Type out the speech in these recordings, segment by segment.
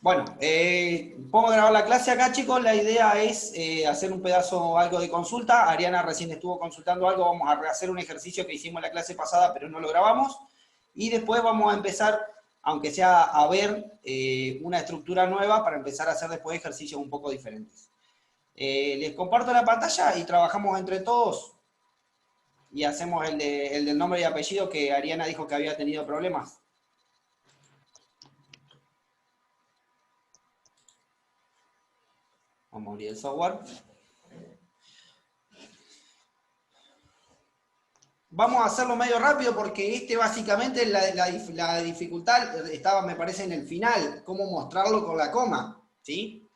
Bueno, pongo a grabar la clase acá, chicos. La idea es hacer un pedazo, algo de consulta. Ariana recién estuvo consultando algo. Vamos a rehacer un ejercicio que hicimos en la clase pasada, pero no lo grabamos. Y después vamos a empezar, aunque sea a ver una estructura nueva para empezar a hacer después ejercicios un poco diferentes. Les comparto la pantalla y trabajamos entre todos y hacemos el del nombre y apellido que Ariana dijo que había tenido problemas. Vamos a abrir el software. Vamos a hacerlo medio rápido porque básicamente la dificultad estaba, me parece, en el final, cómo mostrarlo con la coma, ¿sí?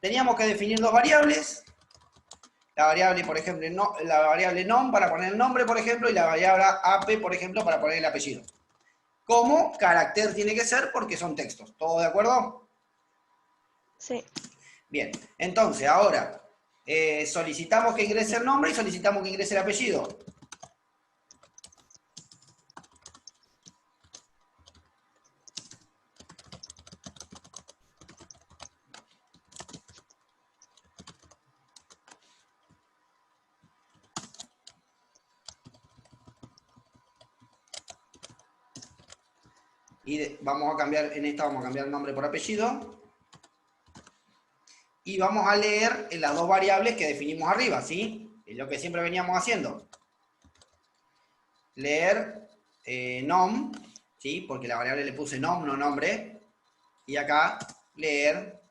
Teníamos que definir dos variables, la variable, por ejemplo, la variable nom para poner el nombre, por ejemplo, y la variable ap, por ejemplo, para poner el apellido. ¿Cómo? Carácter tiene que ser porque son textos. ¿Todo de acuerdo? Sí. Bien, entonces ahora solicitamos que ingrese el nombre y solicitamos que ingrese el apellido. Y vamos a cambiar, en esta vamos a cambiar el nombre por apellido. Y vamos a leer en las dos variables que definimos arriba, ¿sí? Es lo que siempre veníamos haciendo. Leer nom, ¿sí? Porque la variable le puse nom, no nombre. Y acá leer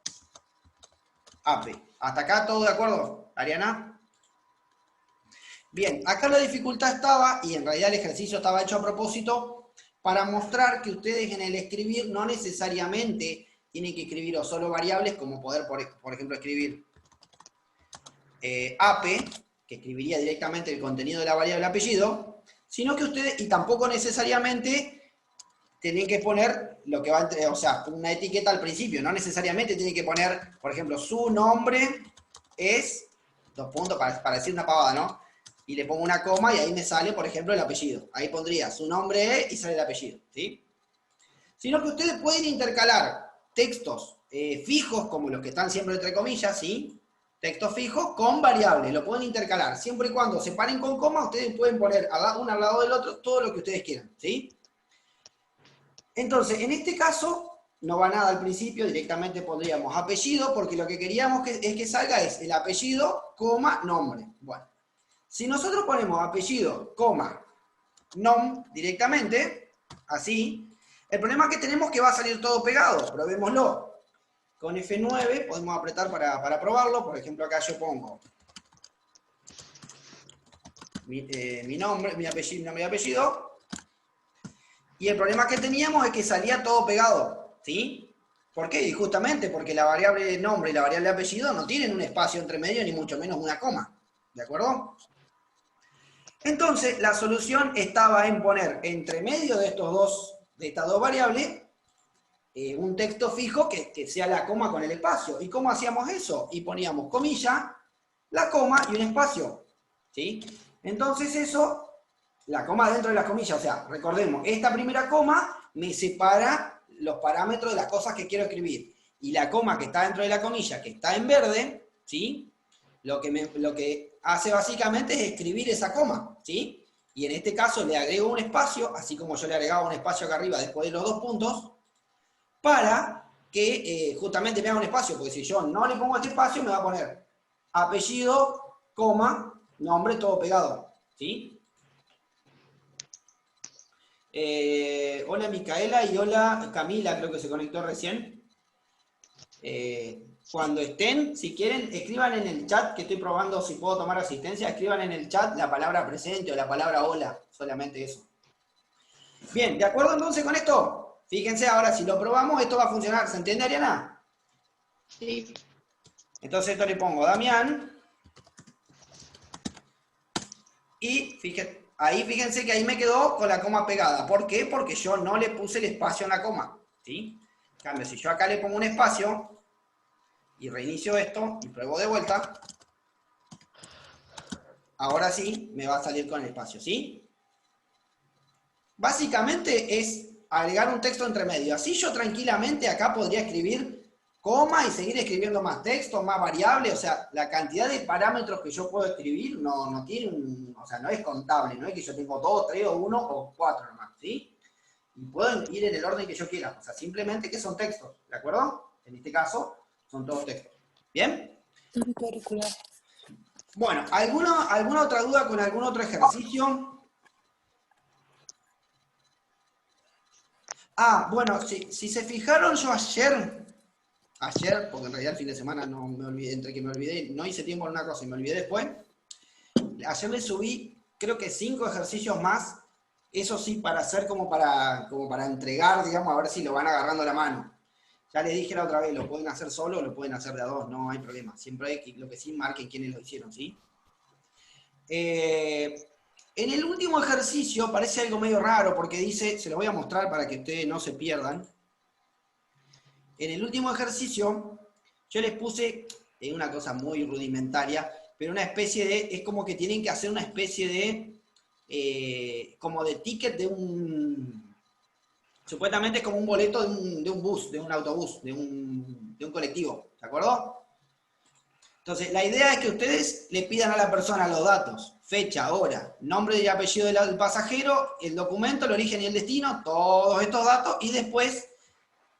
ap. ¿Hasta acá todo de acuerdo, Ariana? Bien, acá la dificultad estaba, y en realidad el ejercicio estaba hecho a propósito, para mostrar que ustedes en el escribir no necesariamente tienen que escribir o solo variables, como poder, por ejemplo, escribir ap, que escribiría directamente el contenido de la variable apellido, sino que ustedes, y tampoco necesariamente tienen que poner lo que va entre, o sea, una etiqueta al principio, no necesariamente tienen que poner, por ejemplo, su nombre es, dos puntos para decir una pavada, ¿no? Y le pongo una coma y ahí me sale, por ejemplo, el apellido. Ahí pondría su nombre es y sale el apellido, ¿sí? Sino que ustedes pueden intercalar textos fijos, como los que están siempre entre comillas, ¿sí? Textos fijos con variables, lo pueden intercalar. Siempre y cuando se paren con coma, ustedes pueden poner uno al lado del otro todo lo que ustedes quieran, ¿sí? Entonces, en este caso, no va nada al principio, directamente pondríamos apellido, porque lo que queríamos es que salga es el apellido, coma, nombre. Bueno, si nosotros ponemos apellido, coma, nom directamente, así, el problema que tenemos es que va a salir todo pegado, probémoslo. Con F9 podemos apretar para probarlo, por ejemplo acá yo pongo mi nombre, mi apellido, y el problema que teníamos es que salía todo pegado, ¿sí? ¿Por qué? Y justamente porque la variable nombre y la variable apellido no tienen un espacio entre medio, ni mucho menos una coma, ¿de acuerdo? Entonces, la solución estaba en poner entre medio de estas dos variables un texto fijo que sea la coma con el espacio. ¿Y cómo hacíamos eso? Y poníamos comilla, la coma y un espacio, ¿sí? Entonces eso, la coma dentro de la comilla, o sea, recordemos, esta primera coma me separa los parámetros de las cosas que quiero escribir. Y la coma que está dentro de la comilla, que está en verde, ¿sí? Lo que hace básicamente es escribir esa coma, ¿sí? Y en este caso le agrego un espacio, así como yo le agregaba un espacio acá arriba después de los dos puntos, para que justamente me haga un espacio, porque si yo no le pongo este espacio, me va a poner apellido, coma, nombre, todo pegado, ¿sí? Hola Micaela y hola Camila, creo que se conectó recién. Cuando estén, si quieren, escriban en el chat, que estoy probando si puedo tomar asistencia, escriban en el chat la palabra presente o la palabra hola, solamente eso. Bien, ¿de acuerdo entonces con esto? Fíjense ahora, si lo probamos, esto va a funcionar. ¿Se entiende, Ariana? Sí. Entonces esto le pongo Damián. Y fíjense que ahí me quedó con la coma pegada. ¿Por qué? Porque yo no le puse el espacio en la coma, ¿sí? En cambio, si yo acá le pongo un espacio y reinicio esto y pruebo de vuelta, ahora sí me va a salir con el espacio, ¿sí? Básicamente es agregar un texto entre medio. Así yo tranquilamente acá podría escribir coma y seguir escribiendo más texto, más variables, o sea, la cantidad de parámetros que yo puedo escribir no tiene o sea, no es contable, no es que yo tengo 2, 3 o 1 o 4 nomás, ¿sí? Y puedo ir en el orden que yo quiera, o sea, simplemente que son textos, ¿de acuerdo? En este caso, son todos textos. ¿Bien? Bueno, ¿alguna otra duda con algún otro ejercicio? Ah, bueno, si se fijaron yo ayer, porque en realidad el fin de semana no me olvidé, entre que me olvidé, no hice tiempo en una cosa y me olvidé después, ayer le subí, creo que 5 ejercicios más, eso sí, para hacer como para entregar, digamos, a ver si lo van agarrando la mano. Ya les dije la otra vez, lo pueden hacer solo o lo pueden hacer de a dos, no hay problema. Siempre hay que, lo que sí, marquen quiénes lo hicieron, ¿sí? En el último ejercicio parece algo medio raro, porque dice, se lo voy a mostrar para que ustedes no se pierdan. En el último ejercicio, yo les puse una cosa muy rudimentaria, pero una especie de, es como que tienen que hacer una especie de, como de ticket de supuestamente es como un boleto de un bus, de un autobús, de un colectivo, ¿de acuerdo? Entonces, la idea es que ustedes le pidan a la persona los datos, fecha, hora, nombre y apellido del pasajero, el documento, el origen y el destino, todos estos datos, y después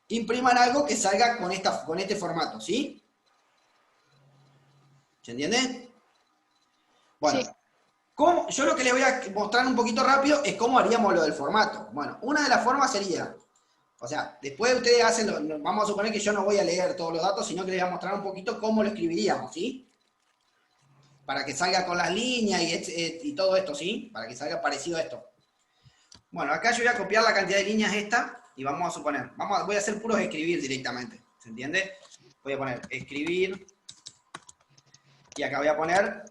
impriman algo que salga con este formato, ¿sí? ¿Se entiende? Bueno, Sí. yo lo que les voy a mostrar un poquito rápido es cómo haríamos lo del formato. Bueno, una de las formas sería, o sea, después ustedes hacen, vamos a suponer que yo no voy a leer todos los datos, sino que les voy a mostrar un poquito cómo lo escribiríamos, ¿sí? Para que salga con las líneas y todo esto, ¿sí? Para que salga parecido a esto. Bueno, acá yo voy a copiar la cantidad de líneas esta y vamos a suponer, voy a hacer puros escribir directamente, ¿se entiende? Voy a poner escribir y acá voy a poner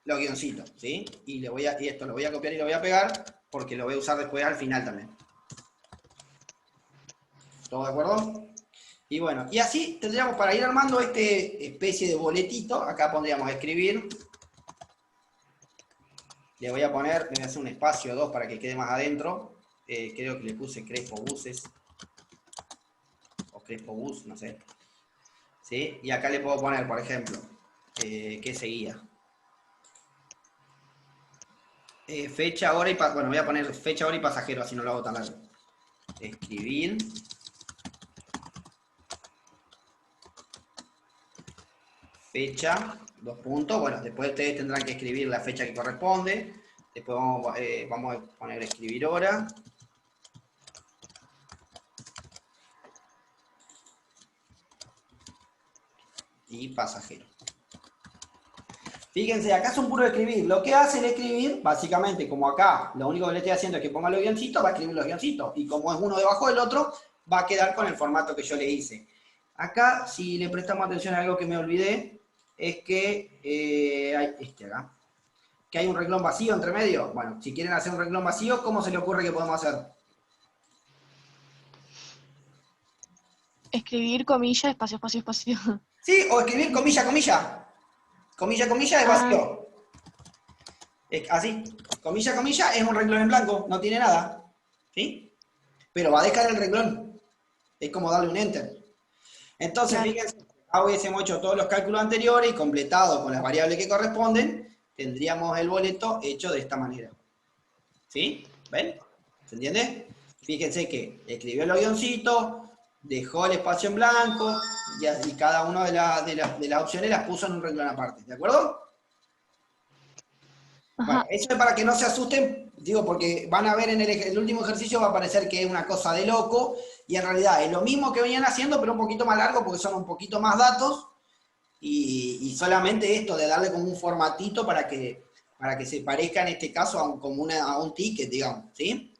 los guioncitos, ¿sí? Y esto lo voy a copiar y lo voy a pegar porque lo voy a usar después al final también. ¿Todo de acuerdo? Y bueno, y así tendríamos para ir armando este especie de boletito, acá pondríamos escribir. Le voy a hacer un espacio 2 para que quede más adentro. Creo que le puse Crespo Buses. O Crespo Bus, no sé. ¿Sí? Y acá le puedo poner, por ejemplo, ¿qué seguía? Fecha, hora y bueno, voy a poner fecha, hora y pasajero, así no lo hago tan largo. Escribir. Fecha, 2 puntos. Bueno, después ustedes tendrán que escribir la fecha que corresponde. Después vamos a poner escribir hora. Y pasajero. Fíjense, acá son puro escribir. Lo que hace el escribir, básicamente, como acá, lo único que le estoy haciendo es que ponga los guioncitos, va a escribir los guioncitos. Y como es uno debajo del otro, va a quedar con el formato que yo le hice. Acá, si le prestamos atención a algo que me olvidé, es que acá, que hay un renglón vacío entre medio. Bueno, si quieren hacer un renglón vacío, ¿cómo se le ocurre que podemos hacer? Escribir comilla, espacio, espacio, espacio. Sí, o escribir comilla, comilla. Comilla, comilla es Ah, vacío. Así, comilla, comilla es un renglón en blanco, no tiene nada. ¿Sí? Pero va a dejar el renglón. Es como darle un enter. Entonces, claro. fíjense, acá hubiésemos hecho todos los cálculos anteriores y completado con las variables que corresponden, tendríamos el boleto hecho de esta manera. ¿Sí? ¿Ven? ¿Se entiende? Fíjense que escribió los guioncitos, dejó el espacio en blanco y cada una de las opciones las puso en un renglón aparte. ¿De acuerdo? Bueno, Ajá. eso es para que no se asusten, digo, porque van a ver en el último ejercicio va a parecer que es una cosa de loco, y en realidad es lo mismo que venían haciendo, pero un poquito más largo, porque son un poquito más datos, y solamente esto de darle como un formatito para que se parezca en este caso a un ticket, digamos, ¿sí?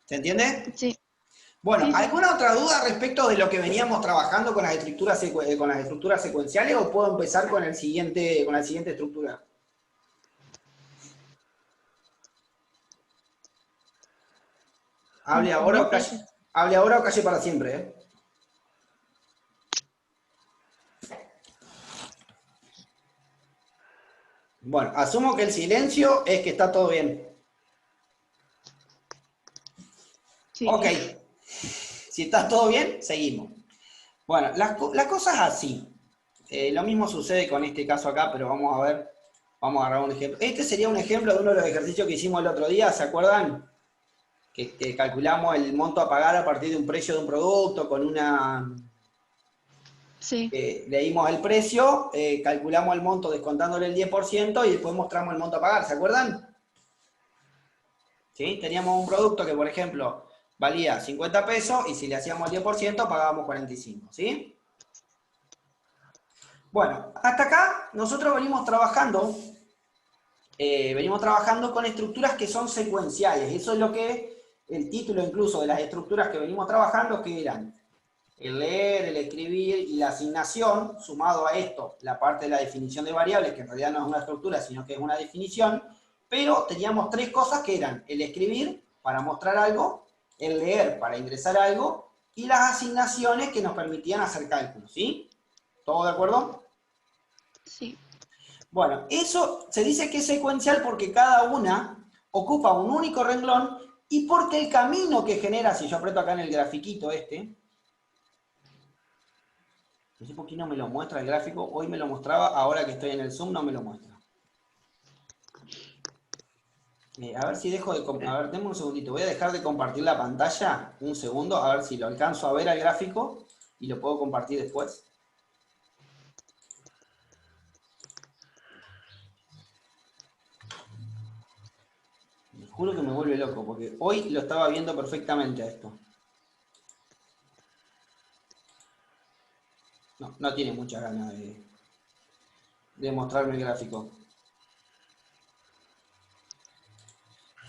¿Se entiende? Sí, Bueno, sí, sí. ¿alguna otra duda respecto de lo que veníamos trabajando con las estructuras, secuenciales, o puedo empezar con con la siguiente estructura? Como empiece. Hable ahora o calle para siempre, ¿eh? Bueno, asumo que el silencio es que está todo bien. Sí. Ok. Si está todo bien, seguimos. Bueno, la cosa es así. Lo mismo sucede con este caso acá, pero vamos a ver, vamos a agarrar un ejemplo. Este sería un ejemplo de uno de los ejercicios que hicimos el otro día, ¿se acuerdan? Que calculamos el monto a pagar a partir de un precio de un producto con una... Sí, leímos el precio, calculamos el monto descontándole el 10% y después mostramos el monto a pagar, ¿se acuerdan? ¿Sí? Teníamos un producto que, por ejemplo, valía 50 pesos y si le hacíamos el 10% pagábamos 45, ¿sí? Bueno, hasta acá nosotros venimos trabajando con estructuras que son secuenciales. Eso es lo que el título incluso de las estructuras que venimos trabajando, que eran el leer, el escribir y la asignación, sumado a esto, la parte de la definición de variables, que en realidad no es una estructura, sino que es una definición, pero teníamos tres cosas que eran el escribir para mostrar algo, el leer para ingresar algo, y las asignaciones que nos permitían hacer cálculos, ¿sí? ¿Todo de acuerdo? sí. Bueno, eso se dice que es secuencial porque cada una ocupa un único renglón y porque el camino que genera, si yo aprieto acá en el grafiquito este, no sé por qué no me lo muestra el gráfico, hoy me lo mostraba, ahora que estoy en el Zoom no me lo muestra. A ver si dejo de... A ver, denme un segundito, voy a dejar de compartir la pantalla, un segundo, a ver si lo alcanzo a ver al gráfico y lo puedo compartir después. Les juro que me vuelve loco, porque hoy lo estaba viendo perfectamente a esto. No, no tiene muchas ganas de mostrarme el gráfico.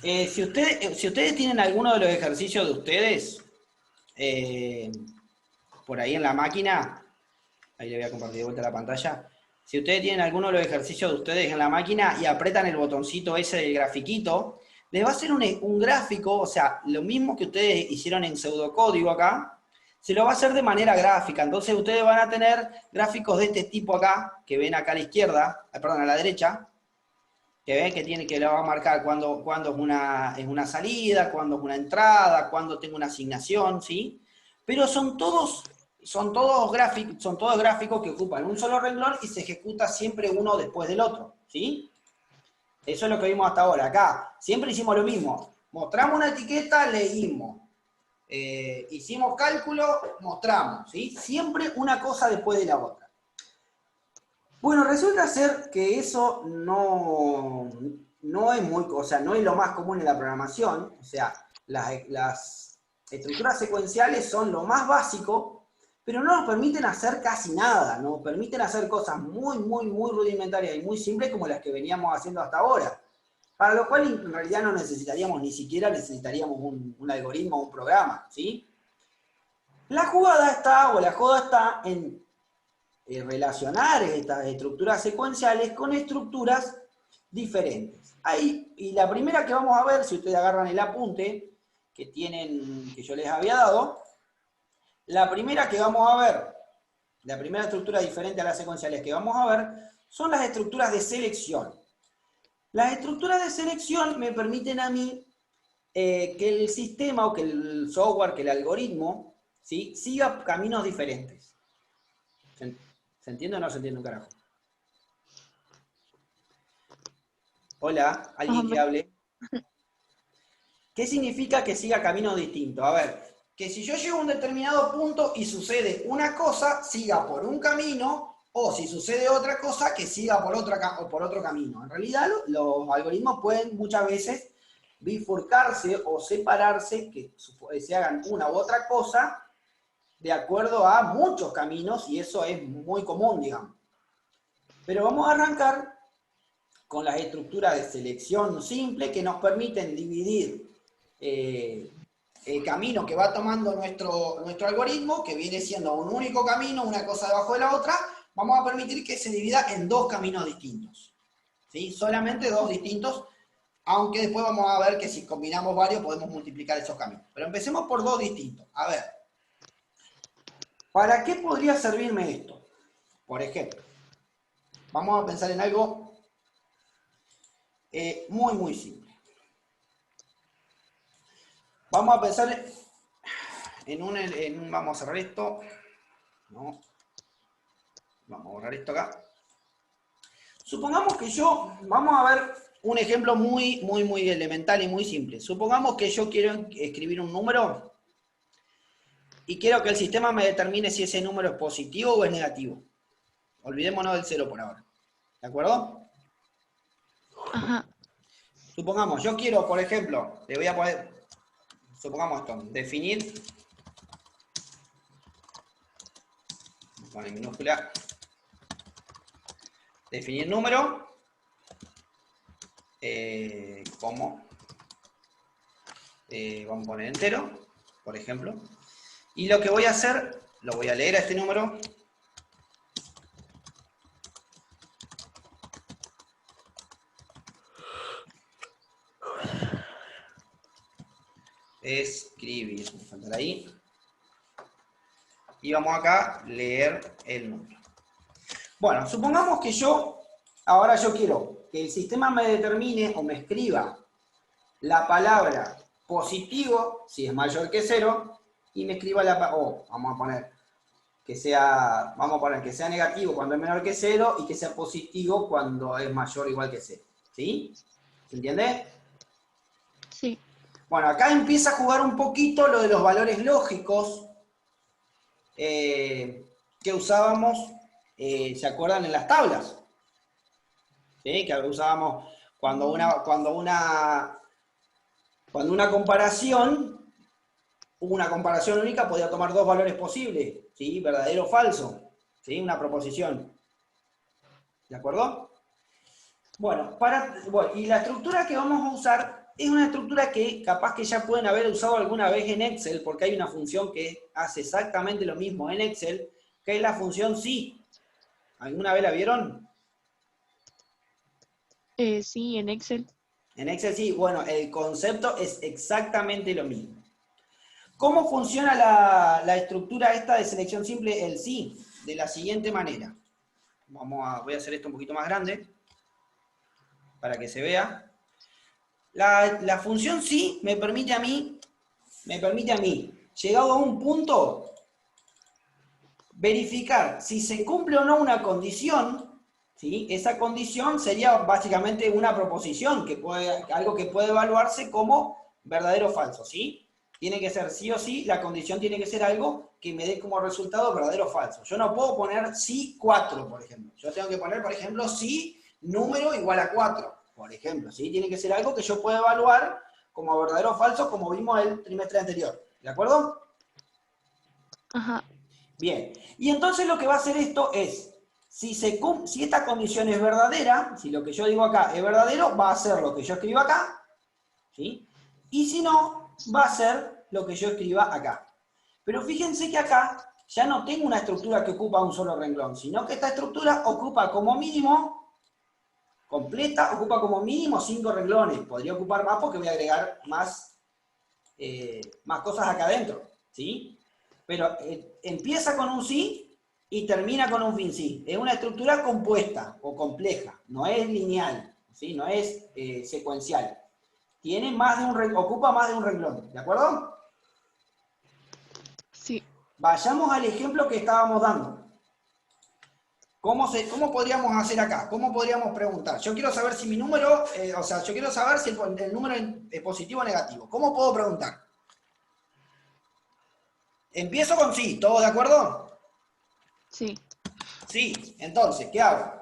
Si ustedes tienen alguno de los ejercicios de ustedes por ahí en la máquina, ahí le voy a compartir de vuelta la pantalla. Si ustedes tienen alguno de los ejercicios de ustedes en la máquina y apretan el botoncito ese del grafiquito, les va a hacer un gráfico, o sea, lo mismo que ustedes hicieron en pseudocódigo acá, se lo va a hacer de manera gráfica. Entonces ustedes van a tener gráficos de este tipo acá, que ven acá a la izquierda, perdón, a la derecha, que ven que le va a marcar cuándo es una salida, cuándo es una entrada, cuándo tengo una asignación, ¿sí? Pero son todos gráficos que ocupan un solo renglón y se ejecuta siempre uno después del otro, ¿sí? Eso es lo que vimos hasta ahora. Acá siempre hicimos lo mismo. Mostramos una etiqueta, leímos. Hicimos cálculo, mostramos, ¿sí? Siempre una cosa después de la otra. Bueno, resulta ser que eso no es no es lo más común en la programación. O sea, las estructuras secuenciales son lo más básico, pero no nos permiten hacer casi nada. Nos permiten hacer cosas muy, muy, muy rudimentarias y muy simples como las que veníamos haciendo hasta ahora. Para lo cual en realidad no necesitaríamos, ni siquiera necesitaríamos un algoritmo o un programa, ¿sí? La joda está en relacionar estas estructuras secuenciales con estructuras diferentes. Y la primera que vamos a ver, si ustedes agarran el apunte que yo les había dado, la primera que vamos a ver, la primera estructura diferente a las secuenciales que vamos a ver, son las estructuras de selección. Las estructuras de selección me permiten a mí que el sistema o que el software, que el algoritmo, ¿sí?, siga caminos diferentes. ¿Se entiende o no se entiende un carajo? Hola, Más o alguien que menos. hable. ¿Qué significa que siga caminos distintos? A ver, que si yo llego a un determinado punto y sucede una cosa, siga por un camino, o si sucede otra cosa, que siga por otro camino. En realidad, los algoritmos pueden muchas veces bifurcarse o separarse, que se hagan una u otra cosa, de acuerdo a muchos caminos, y eso es muy común, digamos. Pero vamos a arrancar con las estructuras de selección simple que nos permiten dividir el camino que va tomando nuestro algoritmo, que viene siendo un único camino, una cosa debajo de la otra, vamos a permitir que se divida en dos caminos distintos. ¿Sí? Solamente dos distintos, aunque después vamos a ver que si combinamos varios podemos multiplicar esos caminos. Pero empecemos por dos distintos. A ver, ¿para qué podría servirme esto? Por ejemplo, vamos a pensar en algo muy, muy simple. Vamos a pensar vamos a cerrar esto. No. Vamos a borrar esto acá. Supongamos que vamos a ver un ejemplo muy elemental y muy simple. Supongamos que yo quiero escribir un número y quiero que el sistema me determine si ese número es positivo o es negativo. Olvidémonos del 0 por ahora. ¿De acuerdo? Ajá. Supongamos, yo quiero, por ejemplo, le voy a poner, supongamos esto, definir, con minúscula, definir número, como, vamos a poner entero, por ejemplo, y lo que voy a hacer, lo voy a leer a este número, escribir, me faltará ahí, y vamos acá, leer el número. Bueno, supongamos que ahora yo quiero que el sistema me determine o me escriba la palabra positivo, si es mayor que 0, y me escriba vamos a poner que sea negativo cuando es menor que 0 y que sea positivo cuando es mayor o igual que 0. ¿Sí? ¿Se entiende? Sí. Bueno, acá empieza a jugar un poquito lo de los valores lógicos que usábamos, ¿se acuerdan? En las tablas. ¿Sí? Que usábamos cuando una comparación, una comparación única podía tomar dos valores posibles, ¿sí? Verdadero o falso, ¿sí? Una proposición. ¿De acuerdo? Bueno, y la estructura que vamos a usar es una estructura que capaz que ya pueden haber usado alguna vez en Excel, porque hay una función que hace exactamente lo mismo en Excel, que es la función si. ¿Alguna vez la vieron? Sí, en Excel. En Excel sí, bueno, el concepto es exactamente lo mismo. ¿Cómo funciona la estructura esta de selección simple, el sí? De la siguiente manera. Voy a hacer esto un poquito más grande para que se vea. La función sí me permite a mí, llegado a un punto, verificar si se cumple o no una condición, ¿sí? Esa condición sería básicamente una proposición, algo que puede evaluarse como verdadero o falso, ¿sí? Tiene que ser sí o sí, la condición tiene que ser algo que me dé como resultado verdadero o falso. Yo no puedo poner sí 4, por ejemplo. Yo tengo que poner, por ejemplo, sí número igual a 4, por ejemplo, ¿sí? Tiene que ser algo que yo pueda evaluar como verdadero o falso, como vimos el trimestre anterior. ¿De acuerdo? Ajá. Bien, y entonces lo que va a hacer esto es, si esta condición es verdadera, si lo que yo digo acá es verdadero, va a ser lo que yo escribo acá, ¿sí? Y si no, va a ser lo que yo escriba acá. Pero fíjense que acá ya no tengo una estructura que ocupa un solo renglón, sino que esta estructura ocupa como mínimo, completa, ocupa como mínimo 5 renglones. Podría ocupar más porque voy a agregar más cosas acá adentro, ¿sí? Pero empieza con un sí y termina con un fin sí. Es una estructura compuesta o compleja, no es lineal, ¿sí? No es secuencial. Ocupa más de un renglón, ¿de acuerdo? Sí. Vayamos al ejemplo que estábamos dando. ¿Cómo podríamos hacer acá? ¿Cómo podríamos preguntar? Yo quiero saber si mi número, yo quiero saber si el número es positivo o negativo. ¿Cómo puedo preguntar? Empiezo con sí, ¿todos de acuerdo? Sí. Sí, entonces, ¿qué hago?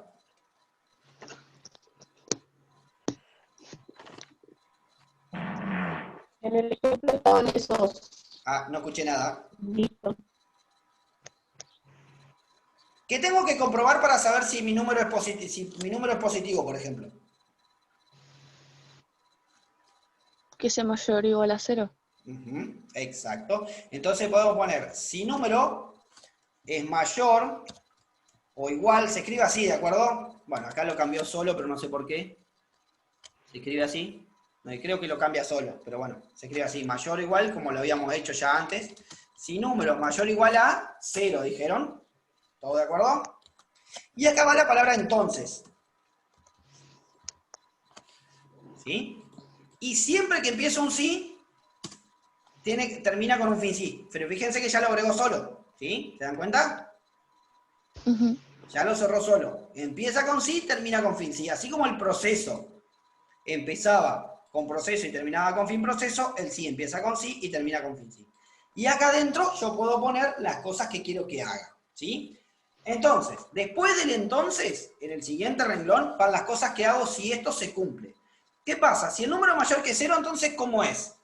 En el ejemplo estaban esos. Ah, no escuché nada. Listo. ¿Qué tengo que comprobar para saber si mi número es positivo, por ejemplo? Que sea mayor o igual a 0. Exacto. Entonces podemos poner si número es mayor o igual, se escribe así, ¿de acuerdo? Bueno, acá lo cambió solo, pero no sé por qué. Se escribe así. No, creo que lo cambia solo, pero bueno, se escribe así, mayor o igual, como lo habíamos hecho ya antes. Si número mayor o igual a 0, dijeron. ¿Todo de acuerdo? Y acá va la palabra entonces. ¿Sí? Y siempre que empieza un sí, termina con un fin sí, pero fíjense que ya lo agregó solo, ¿sí? ¿Se dan cuenta? Ujú. Ya lo cerró solo. Empieza con sí, termina con fin sí. Así como el proceso empezaba con proceso y terminaba con fin proceso, el sí empieza con sí y termina con fin sí. Y acá adentro yo puedo poner las cosas que quiero que haga, ¿sí? Entonces, después del entonces, en el siguiente renglón, van las cosas que hago si esto se cumple. ¿Qué pasa? Si el número es mayor que 0, entonces, ¿cómo es?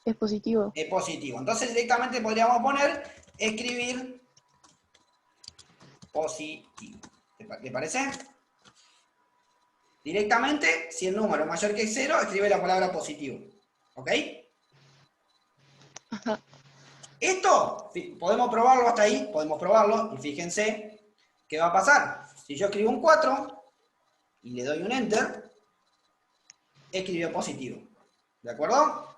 Es positivo. Es positivo. Entonces, directamente podríamos poner, escribir positivo. ¿Te parece? Directamente, si el número es mayor que 0, escribe la palabra positivo. ¿Ok? Ajá. Esto, podemos probarlo hasta ahí, podemos probarlo, y fíjense qué va a pasar. Si yo escribo un 4 y le doy un Enter, escribió positivo. ¿De acuerdo?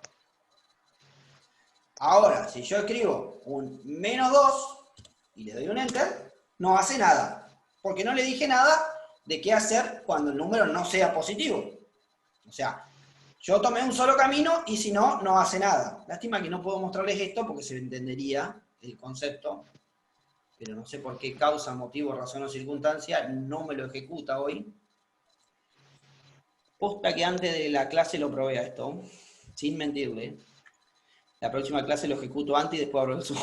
Ahora, si yo escribo un -2 y le doy un Enter, no hace nada. Porque no le dije nada de qué hacer cuando el número no sea positivo. O sea, yo tomé un solo camino y si no, no hace nada. Lástima que no puedo mostrarles esto porque se entendería el concepto. Pero no sé por qué causa, motivo, razón o circunstancia, no me lo ejecuta hoy. Posta que antes de la clase lo probé a esto, sin mentirle. La próxima clase lo ejecuto antes y después abro el Zoom.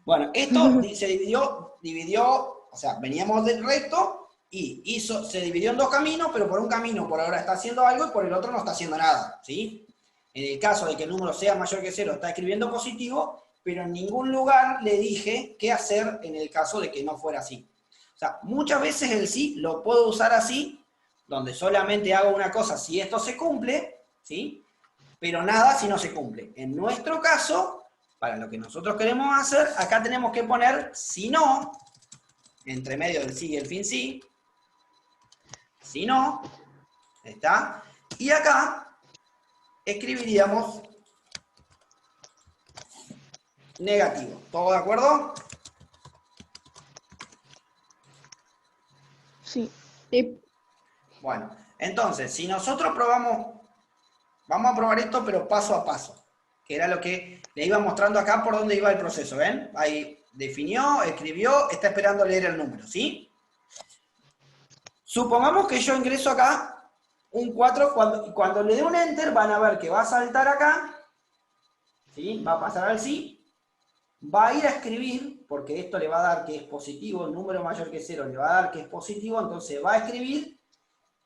Bueno, esto se dividió, o sea, veníamos del recto y se dividió en dos caminos, pero por un camino por ahora está haciendo algo y por el otro no está haciendo nada, ¿sí? En el caso de que el número sea mayor que 0, está escribiendo positivo, pero en ningún lugar le dije qué hacer en el caso de que no fuera así. O sea, muchas veces el sí lo puedo usar así, donde solamente hago una cosa si esto se cumple, ¿sí? Pero nada si no se cumple. En nuestro caso, para lo que nosotros queremos hacer, acá tenemos que poner si no, entre medio del sí y el fin sí, si no, ¿está? Y acá escribiríamos negativo. ¿Todo de acuerdo? Sí. Sí. Bueno, entonces, si nosotros probamos, vamos a probar esto, pero paso a paso, que era lo que le iba mostrando acá por dónde iba el proceso, ¿ven? Ahí definió, escribió, está esperando leer el número, ¿sí? Supongamos que yo ingreso acá un 4, cuando le dé un Enter van a ver que va a saltar acá, ¿sí? Va a pasar al sí, va a ir a escribir, porque esto le va a dar que es positivo, el número mayor que 0 le va a dar que es positivo, entonces va a escribir.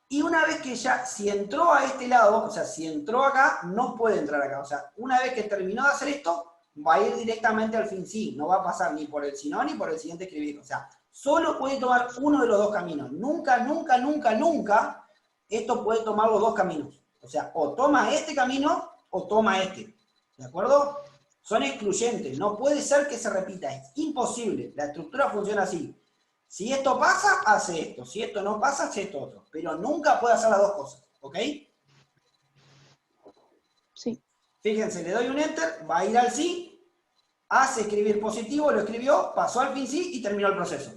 Y una vez que ya, si entró a este lado, o sea, si entró acá, no puede entrar acá. O sea, una vez que terminó de hacer esto, va a ir directamente al fin sí. No va a pasar ni por el si no, ni por el siguiente escribir. O sea, solo puede tomar uno de los dos caminos. Nunca, nunca, nunca, nunca, esto puede tomar los dos caminos. O sea, o toma este camino, o toma este. ¿De acuerdo? Son excluyentes. No puede ser que se repita. Es imposible. La estructura funciona así. Si esto pasa, hace esto. Si esto no pasa, hace esto otro. Pero nunca puede hacer las dos cosas. ¿Ok? Sí. Fíjense, le doy un Enter, va a ir al sí, hace escribir positivo, lo escribió, pasó al fin sí y terminó el proceso.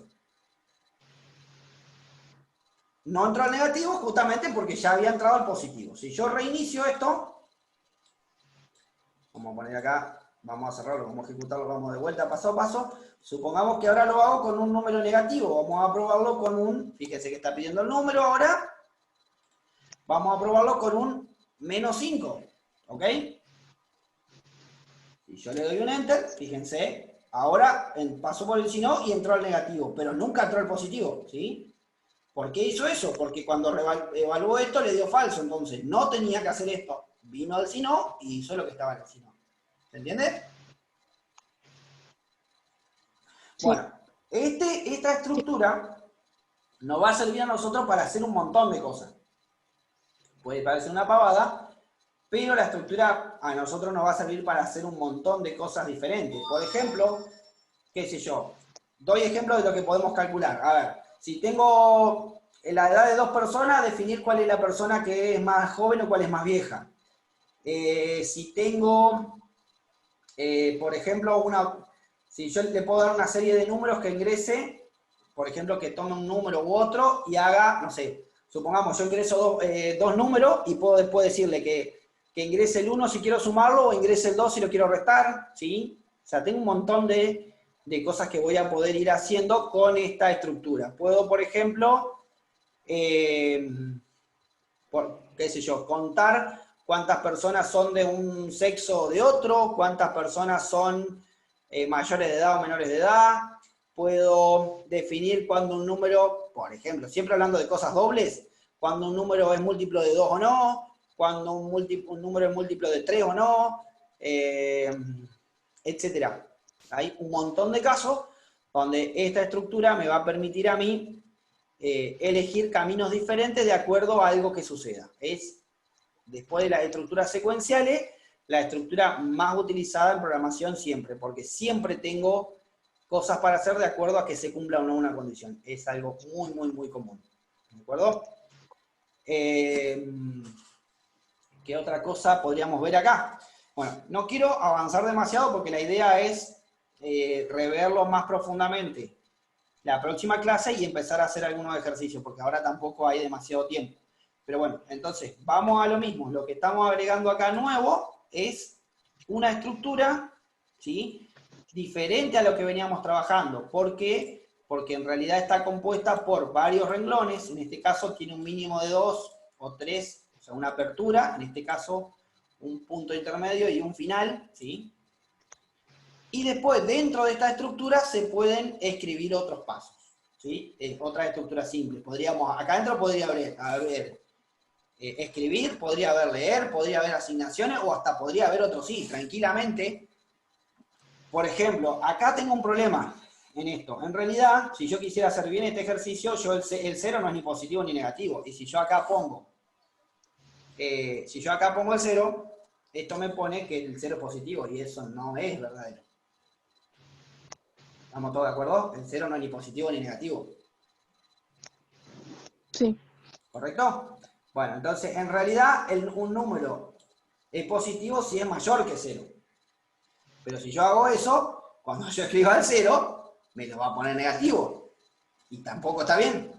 No entró al negativo justamente porque ya había entrado al positivo. Si yo reinicio esto, vamos a poner acá, vamos a cerrarlo, vamos a ejecutarlo, vamos de vuelta paso a paso. Supongamos que ahora lo hago con un número negativo. Vamos a probarlo con un, fíjense que está pidiendo el número ahora. Vamos a probarlo con un -5. ¿Ok? Si yo le doy un Enter, fíjense, ahora pasó por el si no y entró al negativo, pero nunca entró al positivo, ¿sí? ¿Por qué hizo eso? Porque cuando evaluó esto le dio falso, entonces no tenía que hacer esto. Vino al si no y hizo lo que estaba en el si no. ¿Se entiende? Sí. Bueno, esta estructura nos va a servir a nosotros para hacer un montón de cosas. Puede parecer una pavada, pero la estructura a nosotros nos va a servir para hacer un montón de cosas diferentes. Por ejemplo, qué sé yo, doy ejemplo de lo que podemos calcular. A ver, si tengo la edad de dos personas, definir cuál es la persona que es más joven o cuál es más vieja. Si tengo, por ejemplo, si yo le puedo dar una serie de números que ingrese, por ejemplo, que tome un número u otro y haga, no sé, supongamos yo ingreso dos números y puedo después decirle que que ingrese el 1 si quiero sumarlo o ingrese el 2 si lo quiero restar, ¿sí? O sea, tengo un montón de cosas que voy a poder ir haciendo con esta estructura. Puedo, por ejemplo, qué sé yo, contar cuántas personas son de un sexo o de otro, cuántas personas son mayores de edad o menores de edad. Puedo definir cuando un número, por ejemplo, siempre hablando de cosas dobles, cuando un número es múltiplo de 2 o no, cuando un número es múltiplo de 3 o no, etcétera. Hay un montón de casos donde esta estructura me va a permitir a mí elegir caminos diferentes de acuerdo a algo que suceda. Es, después de las estructuras secuenciales, la estructura más utilizada en programación siempre, porque siempre tengo cosas para hacer de acuerdo a que se cumpla o no una condición. Es algo muy, muy, muy común. ¿De acuerdo? ¿Qué otra cosa podríamos ver acá? Bueno, no quiero avanzar demasiado porque la idea es reverlo más profundamente la próxima clase y empezar a hacer algunos ejercicios, porque ahora tampoco hay demasiado tiempo. Pero bueno, entonces, vamos a lo mismo. Lo que estamos agregando acá nuevo es una estructura, ¿sí?, diferente a lo que veníamos trabajando. ¿Por qué? Porque en realidad está compuesta por varios renglones. En este caso tiene un mínimo de 2 o 3, o sea, una apertura. En este caso, un punto intermedio y un final, ¿sí? Y después, dentro de esta estructura, se pueden escribir otros pasos, ¿sí? Otras estructuras simples. Podríamos, acá adentro podría haber escribir, podría haber leer, podría haber asignaciones, o hasta podría haber otros sí, tranquilamente. Por ejemplo, acá tengo un problema en esto. En realidad, si yo quisiera hacer bien este ejercicio, el 0 no es ni positivo ni negativo. Y si yo acá pongo el 0, esto me pone que el 0 es positivo, y eso no es verdadero. ¿Estamos todos de acuerdo? El 0 no es ni positivo ni negativo. Sí. ¿Correcto? Bueno, entonces, en realidad, un número es positivo si es mayor que 0. Pero si yo hago eso, cuando yo escriba el 0, me lo va a poner negativo. Y tampoco está bien.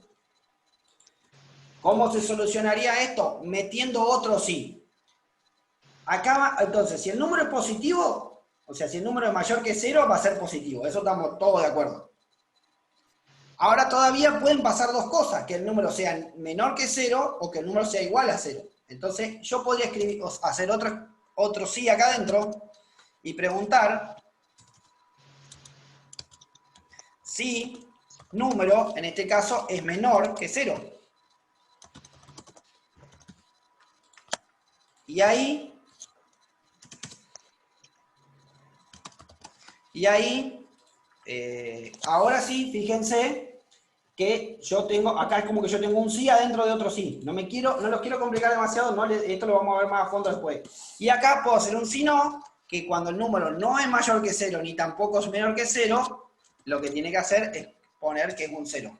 ¿Cómo se solucionaría esto? Metiendo otro sí. Acá va, entonces, si el número es positivo, o sea, si el número es mayor que 0, va a ser positivo. Eso estamos todos de acuerdo. Ahora todavía pueden pasar dos cosas, que el número sea menor que 0 o que el número sea igual a 0. Entonces, yo podría hacer otro sí acá adentro y preguntar si número, en este caso, es menor que 0. Y ahí, ahora sí, fíjense que yo tengo, acá es como que yo tengo un sí adentro de otro sí. No los quiero complicar demasiado, esto lo vamos a ver más a fondo después. Y acá puedo hacer un sí no, que cuando el número no es mayor que 0, ni tampoco es menor que 0, lo que tiene que hacer es poner que es un 0.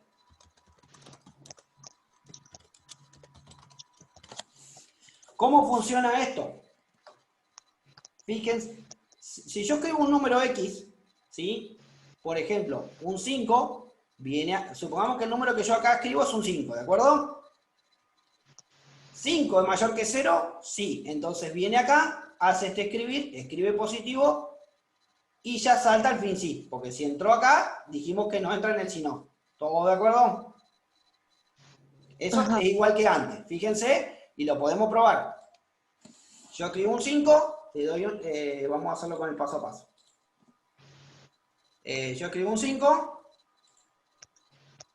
¿Cómo funciona esto? Fíjense, si yo escribo un número X, ¿sí? Por ejemplo, un 5, supongamos que el número que yo acá escribo es un 5, ¿de acuerdo? 5 es mayor que 0, sí. Entonces viene acá, hace escribe positivo, y ya salta al fin sí. Porque si entró acá, dijimos que no entra en el si no. ¿Todos de acuerdo? Eso es igual que antes. Fíjense, y lo podemos probar. Yo escribo un 5, vamos a hacerlo con el paso a paso. Yo escribo un 5,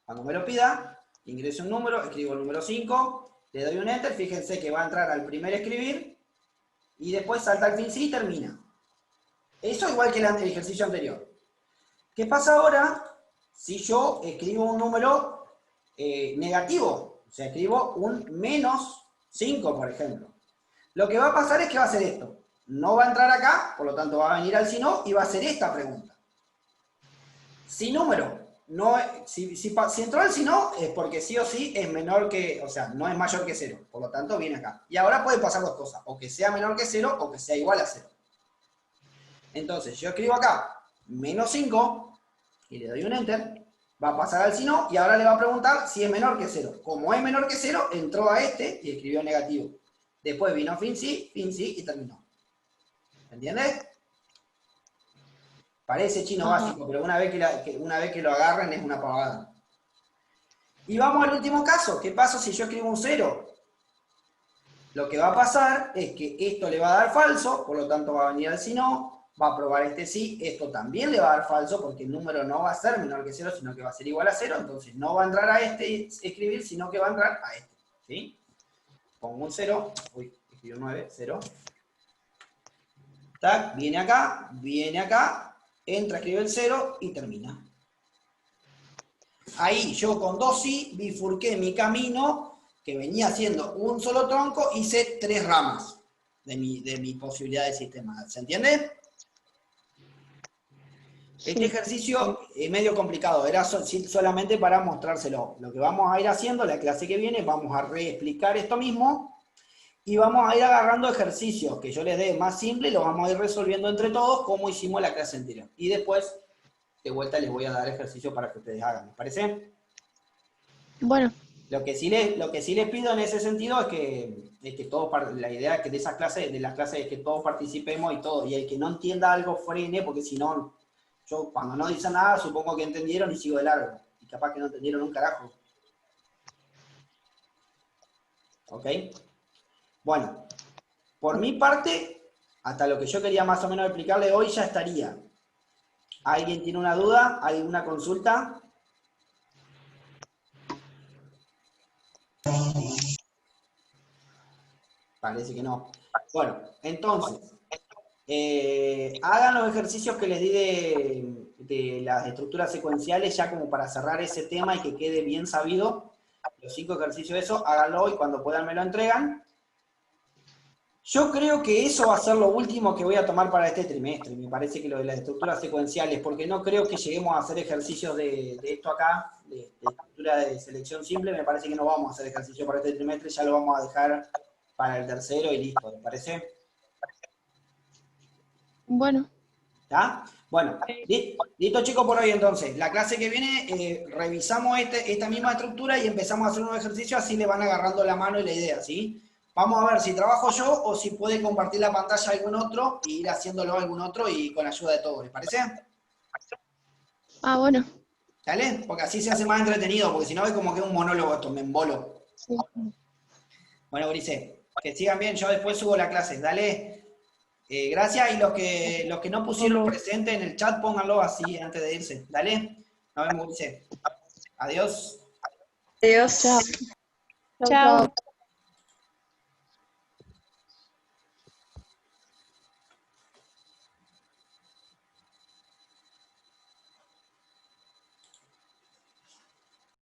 cuando me lo pida, ingreso un número, escribo el número 5, le doy un enter, fíjense que va a entrar al primer escribir, y después salta al fin sí y termina. Eso igual que el ejercicio anterior. ¿Qué pasa ahora si yo escribo un número negativo? O sea, escribo un menos 5, por ejemplo. Lo que va a pasar es que va a hacer esto. No va a entrar acá, por lo tanto va a venir al si no y va a hacer esta pregunta. Si número, si entró al si no, es porque sí o sí es menor que, o sea, no es mayor que 0. Por lo tanto, viene acá. Y ahora puede pasar dos cosas. O que sea menor que 0 o que sea igual a 0. Entonces, yo escribo acá menos 5 y le doy un enter. Va a pasar al si no y ahora le va a preguntar si es menor que 0. Como es menor que 0, entró a este y escribió negativo. Después vino fin sí y terminó. ¿Entiendes? Parece chino Ajá. básico, pero una vez que lo agarren es una pavada. Y vamos al último caso. ¿Qué pasa si yo escribo un 0? Lo que va a pasar es que esto le va a dar falso, por lo tanto va a venir el si no, va a probar este sí, esto también le va a dar falso porque el número no va a ser menor que 0, sino que va a ser igual a 0, entonces no va a entrar a este escribir, sino que va a entrar a este. ¿Sí? Pongo un 0, uy, escribo 9, 0. Tac, viene acá, entra, escribe el 0 y termina. Ahí yo con 2 sí bifurqué mi camino, que venía siendo un solo tronco, hice 3 ramas de mi posibilidad de sistema. ¿Se entiende? Este Sí. ejercicio es medio complicado, era solamente para mostrárselo. Lo que vamos a ir haciendo, la clase que viene, vamos a reexplicar esto mismo y vamos a ir agarrando ejercicios que yo les dé más simple y los vamos a ir resolviendo entre todos como hicimos la clase anterior. Y después, de vuelta, les voy a dar ejercicios para que ustedes hagan. ¿Les parece? Bueno, Lo que sí les pido en ese sentido es que todos, la idea de esas clases, de las clases es que todos participemos y el que no entienda algo frene, porque si no, yo cuando no dicen nada supongo que entendieron y sigo de largo. Y capaz que no entendieron un carajo. ¿Ok? Bueno, por mi parte, hasta lo que yo quería más o menos explicarle hoy ya estaría. ¿Alguien tiene una duda? ¿Hay una consulta? Parece que no. Bueno, entonces, hagan los ejercicios que les di de las estructuras secuenciales ya como para cerrar ese tema y que quede bien sabido. Los 5 ejercicios de eso, háganlo y cuando puedan me lo entregan. Yo creo que eso va a ser lo último que voy a tomar para este trimestre. Me parece que lo de las estructuras secuenciales, porque no creo que lleguemos a hacer ejercicios de esto acá, de estructura de selección simple. Me parece que no vamos a hacer ejercicio para este trimestre, ya lo vamos a dejar para el tercero y listo, ¿les parece? bueno, ¿Está? Bueno, listo chicos por hoy entonces. La clase que viene revisamos esta misma estructura y empezamos a hacer unos ejercicios, así le van agarrando la mano y la idea, ¿sí? Vamos a ver si trabajo yo o si puede compartir la pantalla algún otro e ir haciéndolo algún otro y con ayuda de todos, ¿les parece? bueno, ¿Dale? Porque así se hace más entretenido, porque si no es como que es un monólogo esto, me embolo. sí. Bueno, Brice, que sigan bien, yo después subo la clase, dale. Gracias y los que no pusieron presente en el chat, pónganlo así antes de irse. Dale, nos vemos, Brice. Adiós. Adiós. Chao. Chao. Chao.